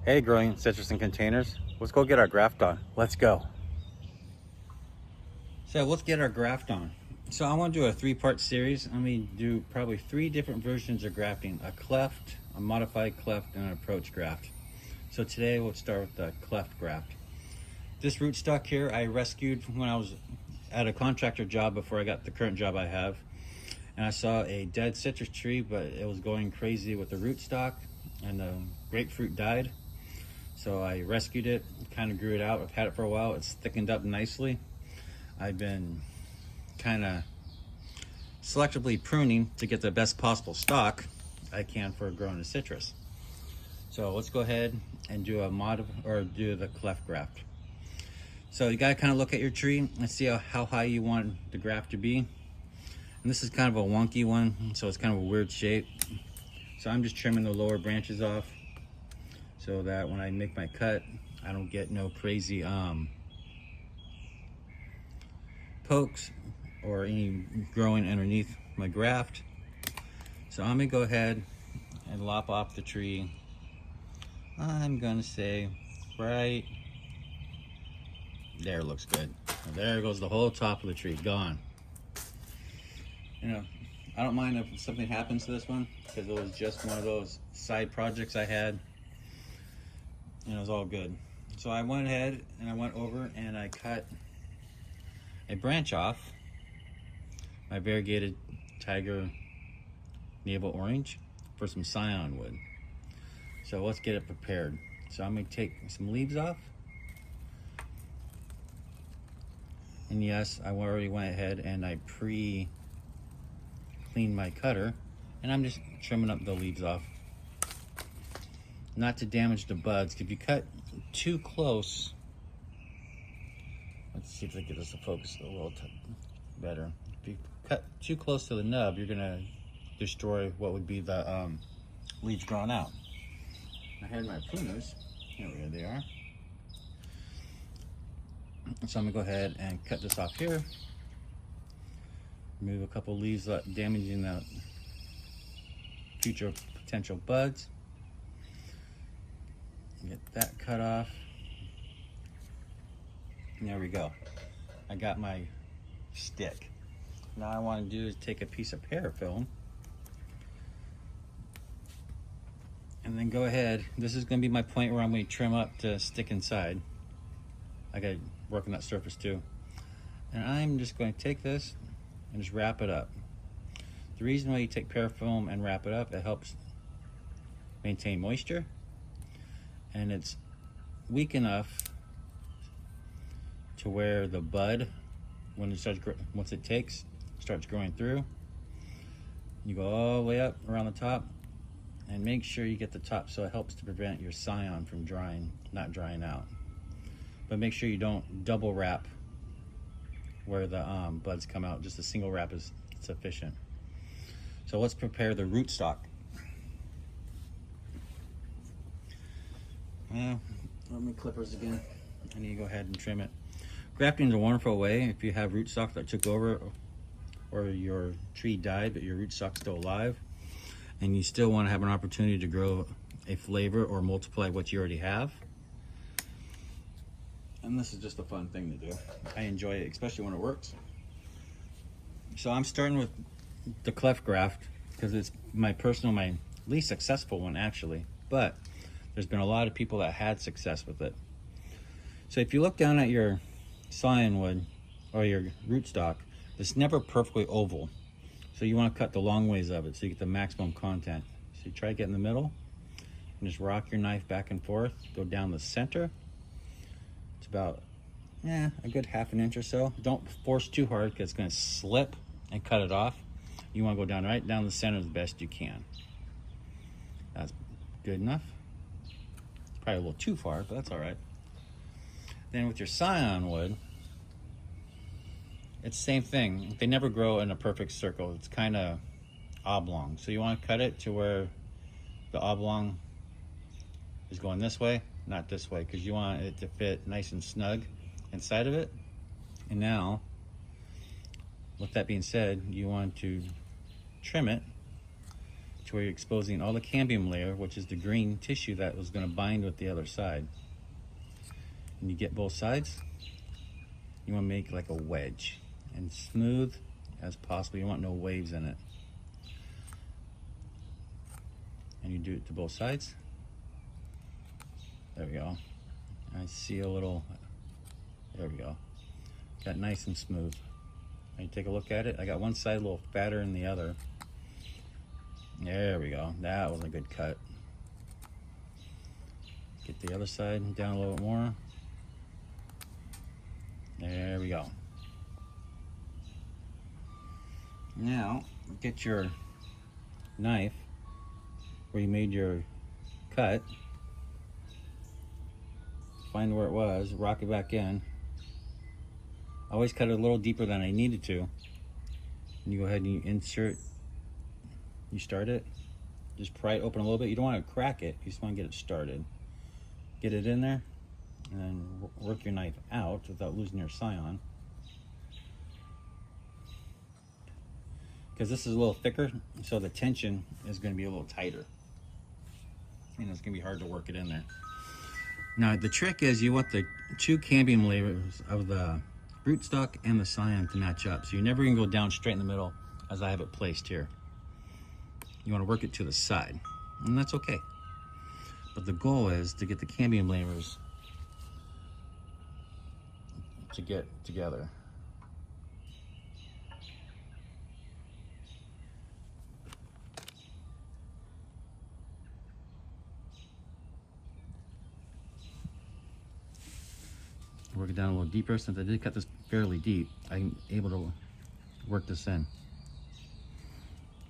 Hey, growing citrus in containers. Let's go get our graft on. Let's go. So let's get our graft on. So I want to do a three-part series. I'm going to do probably 3 different versions of grafting: a cleft, a modified cleft, and an approach graft. So today we'll start with the cleft graft. This rootstock here I rescued when I was at a contractor job before I got the current job I have. And I saw a dead citrus tree, but it was going crazy with the rootstock, and the grapefruit died. So I rescued it, kind of grew it out. I've had it for a while. It's thickened up nicely. I've been kind of selectively pruning to get the best possible stock I can for growing the citrus. So let's go ahead and do do the cleft graft. So you gotta kind of look at your tree and see how high you want the graft to be. And this is kind of a wonky one, so it's kind of a weird shape. So I'm just trimming the lower branches off so that when I make my cut, I don't get no crazy pokes or any growing underneath my graft. So I'm gonna go ahead and lop off the tree. I'm gonna say right there. Looks good. There goes the whole top of the tree, gone. You know, I don't mind if something happens to this one because it was just one of those side projects I had, and it was all good. So I went ahead and I went over and I cut a branch off my variegated tiger navel orange for some scion wood. So let's get it prepared. So I'm going to take some leaves off. And yes, I already went ahead and I cleaned my cutter, and I'm just trimming up the leaves off, not to damage the buds. If you cut too close, let's see if I can get this to focus a little better. If you cut too close to the nub, you're gonna destroy what would be the leaves growing out. I had my pruners. Here they are. So I'm gonna go ahead and cut this off here. Remove a couple leaves without damaging the future potential buds. Get that cut off. And there we go. I got my stick. Now I want to do is take a piece of parafilm and then go ahead. This is going to be my point where I'm going to trim up to stick inside. I got to work on that surface too. And I'm just going to take this and just wrap it up. The reason why you take parafilm and wrap it up, it helps maintain moisture, and it's weak enough to where the bud, when it starts, once it starts growing through, you go all the way up around the top, and make sure you get the top so it helps to prevent your scion from not drying out. But make sure you don't double wrap where the buds come out. Just a single wrap is sufficient. So let's prepare the rootstock. Well, let me clippers again. I need to go ahead and trim it. Grafting is a wonderful way if you have rootstock that took over, or your tree died but your rootstock's still alive, and you still want to have an opportunity to grow a flavor or multiply what you already have. And this is just a fun thing to do. I enjoy it, especially when it works. So I'm starting with the cleft graft because it's my least successful one actually, but there's been a lot of people that had success with it. So if you look down at your scion wood or your rootstock, it's never perfectly oval. So you want to cut the long ways of it so you get the maximum content. So you try to get in the middle and just rock your knife back and forth, go down the center. It's about a good ½ inch or so. Don't force too hard because it's going to slip and cut it off. You want to go down right down the center the best you can. That's good enough. It's probably a little too far, but that's all right. Then with your scion wood, it's the same thing. They never grow in a perfect circle. It's kind of oblong. So you want to cut it to where the oblong is going this way, not this way, because you want it to fit nice and snug inside of it. And now, with that being said, you want to trim it to where you're exposing all the cambium layer, which is the green tissue that was going to bind with the other side. And you get both sides, you want to make like a wedge and smooth as possible. You want no waves in it. And you do it to both sides. There we go. I see a little, there we go. Got nice and smooth. And you take a look at it. I got one side a little fatter than the other. There we go. That was a good cut. Get the other side down a little bit more. There we go. Now, get your knife where you made your cut. Find where it was, rock it back in. I always cut it a little deeper than I needed to. And you go ahead and you insert, you start it. Just pry it open a little bit. You don't want to crack it, you just want to get it started. Get it in there, and then work your knife out without losing your scion. Because this is a little thicker, so the tension is going to be a little tighter. And it's going to be hard to work it in there. Now the trick is you want the two cambium layers of the rootstock and the scion to match up. So you're never going to go down straight in the middle as I have it placed here. You want to work it to the side, and that's okay. But the goal is to get the cambium layers to get together. Work it down a little deeper. Since I did cut this fairly deep, I'm able to work this in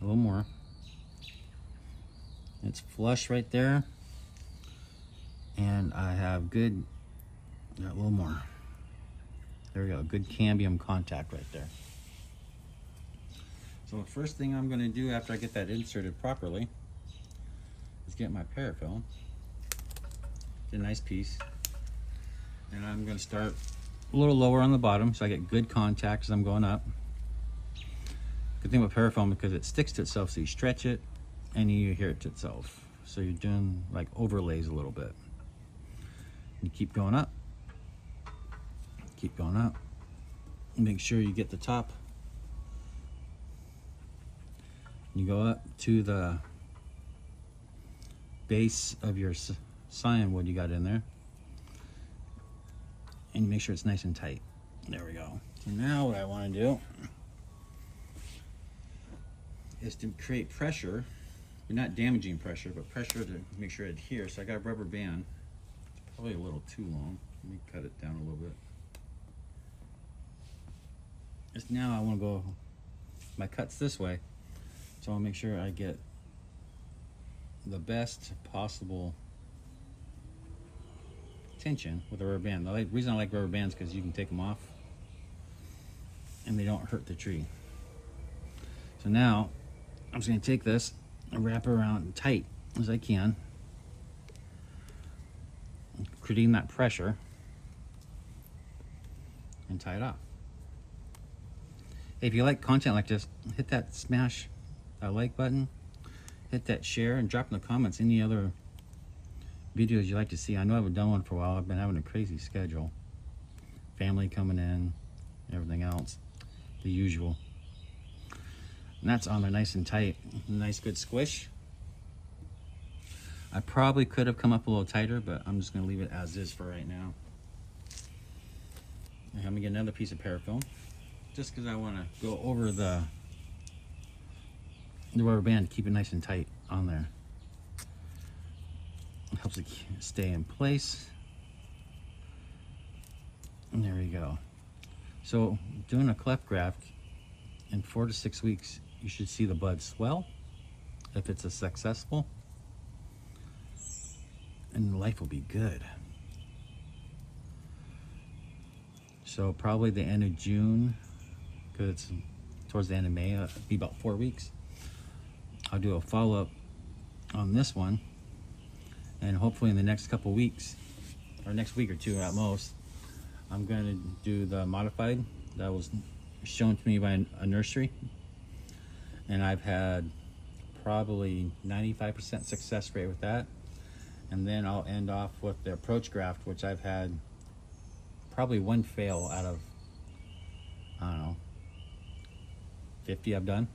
a little more. It's flush right there, and I have good, a little more. There we go, good cambium contact right there. So the first thing I'm going to do after I get that inserted properly is get my parafilm, get a nice piece. And I'm going to start a little lower on the bottom so I get good contact as I'm going up. Good thing with parafilm because it sticks to itself, so you stretch it and you adhere it to itself. So you're doing like overlays a little bit. You keep going up. Keep going up. Make sure you get the top. You go up to the base of your scion wood you got in there. And you make sure it's nice and tight. There we go. So now what I want to do is to create pressure. You're not damaging pressure, but pressure to make sure it adheres. So I got a rubber band. It's probably a little too long. Let me cut it down a little bit. Just now I want to go, my cut's this way. So I'll make sure I get the best possible tension with a rubber band. The reason I like rubber bands is because you can take them off and they don't hurt the tree. So now I'm just going to take this and wrap it around tight as I can, creating that pressure, and tie it off. If you like content like this, hit that smash that like button, hit that share, and drop in the comments any other videos you like to see. I know I haven't done one for a while. I've been having a crazy schedule. Family coming in, everything else, the usual. And that's on there nice and tight. Nice good squish. I probably could have come up a little tighter, but I'm just going to leave it as is for right now. And I'm going to get another piece of parafilm, just because I want to go over the rubber band to keep it nice and tight on there. It helps it stay in place. And there we go. So doing a cleft graft, in 4 to 6 weeks, you should see the bud swell if it's a successful, and life will be good. So probably the end of June, because it's towards the end of May, it'll be about 4 weeks. I'll do a follow-up on this one, and hopefully in the next couple weeks, or next week or two at most, I'm going to do the modified that was shown to me by a nursery. And I've had probably 95% success rate with that. And then I'll end off with the approach graft, which I've had probably one fail out of, I don't know, 50 I've done.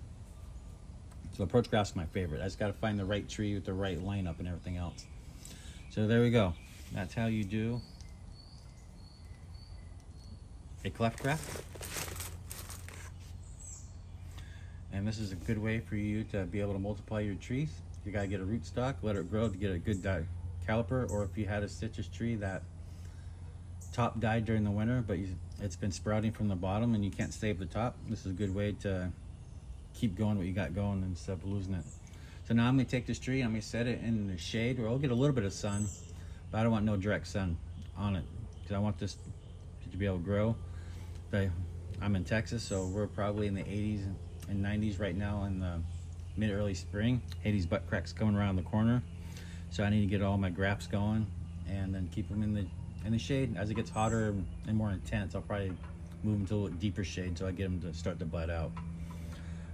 So approach graft's my favorite. I just got to find the right tree with the right lineup and everything else. So there we go. That's how you do a cleft graft. And this is a good way for you to be able to multiply your trees. You gotta get a rootstock, let it grow to get a good caliper, or if you had a citrus tree that top died during the winter, but it's been sprouting from the bottom and you can't save the top, this is a good way to keep going what you got going instead of losing it. So now I'm gonna take this tree, I'm gonna set it in the shade where I'll get a little bit of sun, but I don't want no direct sun on it because I want this to be able to grow. I'm in Texas, so we're probably in the 80s and 90s right now in the mid-early spring. Hades butt cracks coming around the corner, so I need to get all my grafts going and then keep them in the shade. As it gets hotter and more intense, I'll probably move them to a little deeper shade so I get them to start to bud out.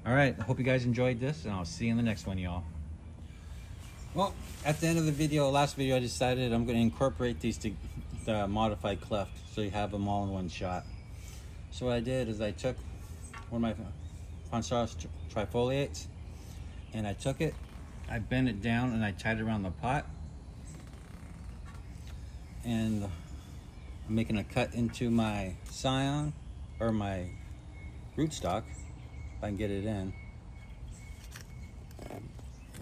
All right, I hope you guys enjoyed this, and I'll see you in the next one, y'all. Well, at the end of the video, last video, I decided I'm going to incorporate these to the modified cleft so you have them all in one shot. So what I did is I took one of my Ponsaurus trifoliates, and I took it, I bent it down, and I tied it around the pot. And I'm making a cut into my scion, or my rootstock, if I can get it in.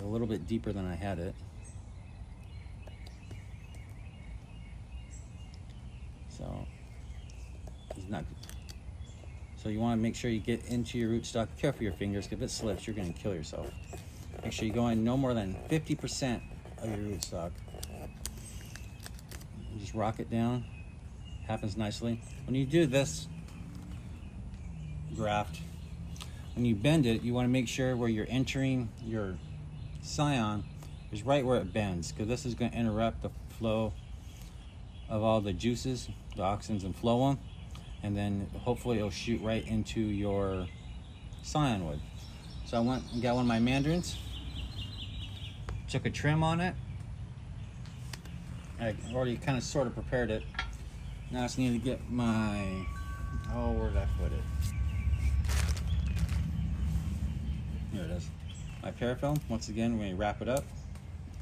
A little bit deeper than I had it. So, it's not. So you want to make sure you get into your rootstock. Careful your fingers, if it slips, you're going to kill yourself. Make sure you go in no more than 50% of your rootstock. You just rock it down. Happens nicely. When you do this graft, when you bend it, you want to make sure where you're entering your scion is right where it bends, because this is going to interrupt the flow of all the juices, the auxins and phloem, and then hopefully it'll shoot right into your scion wood. So I went and got one of my mandarins, took a trim on it. I already kind of sort of prepared it. Now I just need to get my, oh, where did I put it? Here it is. My parafilm. Once again, we're going to wrap it up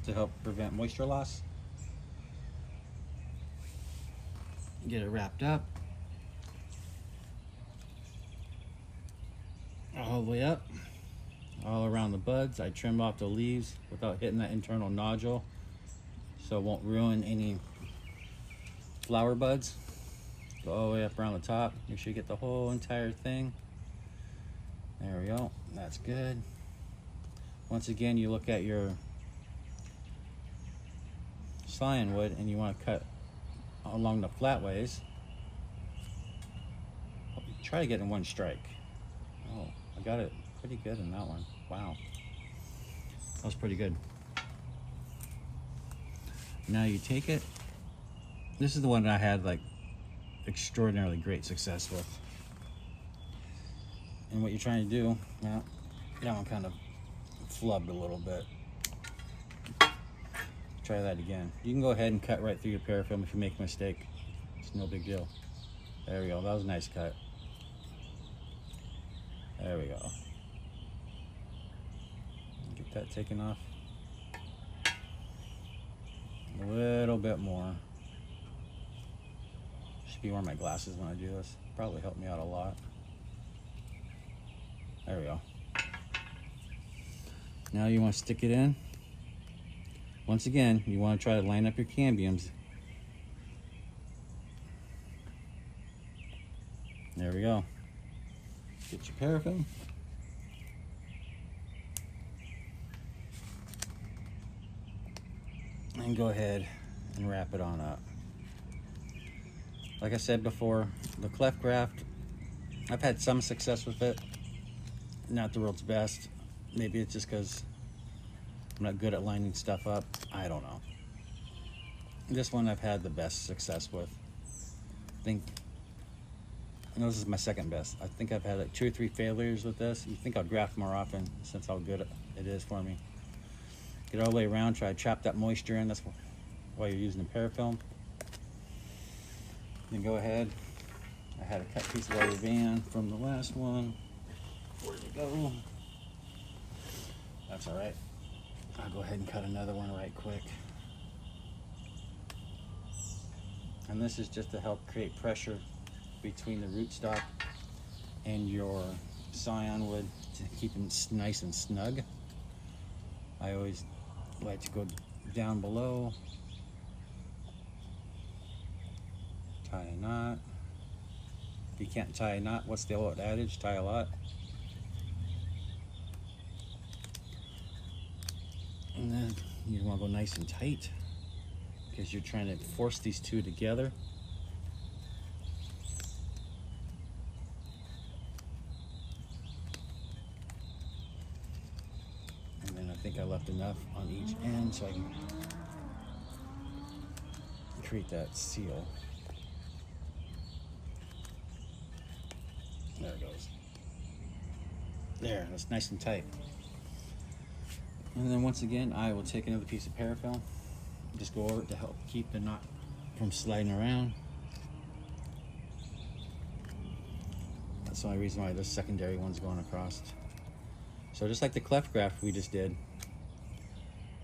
to help prevent moisture loss. Get it wrapped up all the way up, all around the buds. I trimmed off the leaves without hitting that internal nodule, so it won't ruin any flower buds. Go all the way up around the top. Make sure you get the whole entire thing. There we go. That's good. Once again, you look at your scion wood and you want to cut along the flat ways. Try to get in one strike. Oh, I got it pretty good in that one. Wow. That was pretty good. Now you take it. This is the one that I had like extraordinarily great success with. And what you're trying to do, well, that one kind of flubbed a little bit. Try that again. You can go ahead and cut right through your parafilm if you make a mistake. It's no big deal. There we go. That was a nice cut. There we go. Get that taken off. A little bit more. Should be wearing my glasses when I do this. Probably help me out a lot. There we go. Now you want to stick it in. Once again, you want to try to line up your cambiums. There we go. Get your paraffin. And go ahead and wrap it on up. Like I said before, the cleft graft, I've had some success with it. Not the world's best. Maybe it's just because I'm not good at lining stuff up. I don't know. This one I've had the best success with. I think, no, this is my second best. I think I've had like 2 or 3 failures with this. You think I'll graft more often since how good It is for me. Get all the way around, try to trap that moisture in. That's why you're using the parafilm. Then go ahead. I had a cut piece of rubber band from the last one. Where'd it go? That's all right. I'll go ahead and cut another one right quick. And this is just to help create pressure between the rootstock and your scion wood to keep them nice and snug. I always like to go down below, tie a knot. If you can't tie a knot, what's the old adage? Tie a lot. And then you want to go nice and tight because you're trying to force these two together. And then I think I left enough on each end so I can create that seal. There it goes. There, that's nice and tight. And then once again, I will take another piece of parafilm, just go over it to help keep the knot from sliding around. That's the only reason why this secondary one's going across. So just like the cleft graft we just did,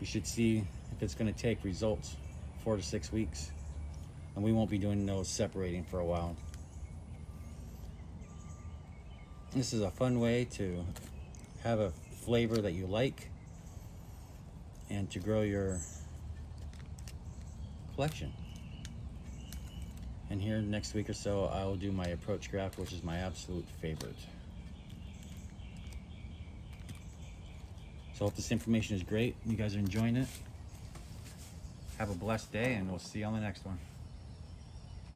you should see if it's going to take results 4 to 6 weeks. And we won't be doing those separating for a while. This is a fun way to have a flavor that you like and to grow your collection. And here next week or so, I will do my approach graft, which is my absolute favorite. So I hope this information is great. You guys are enjoying it. Have a blessed day, and we'll see you on the next one.